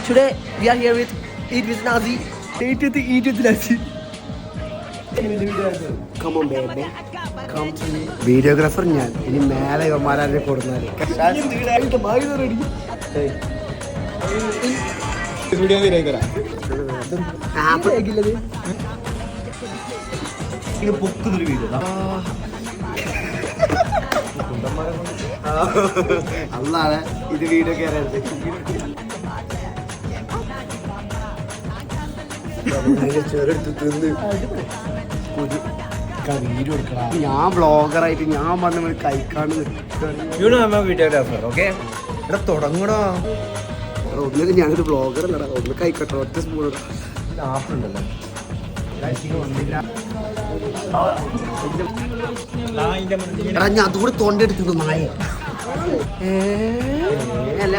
today we are here with Eat with Nazi. Eat with Nazi. Come on, baby. Come to me. Videographer ഞാൻ ഇനി മേലെ ഇവന്മാരെ കൊടുക്കുന്നത് അല്ലാതെ ഇത് വീഡിയോ കയറരുത്. ഞാൻ ബ്ലോഗറായിട്ട് ഞാൻ വന്ന കഴിക്കാണ്ട് വീഡിയോഗ്രാഫർ ഓക്കെ ഇവിടെ തുടങ്ങണോ ഒന്നിനും ഞാനൊരു ബ്ലോഗർ അല്ലടാ. ഒന്ന് കഴിക്കട്ടെ ഒറ്റ സ്പൂൺ ആപ്പുണ്ടല്ലോ ഞാൻ അതുകൂടെ തൊണ്ടെടുത്തു നായ അല്ല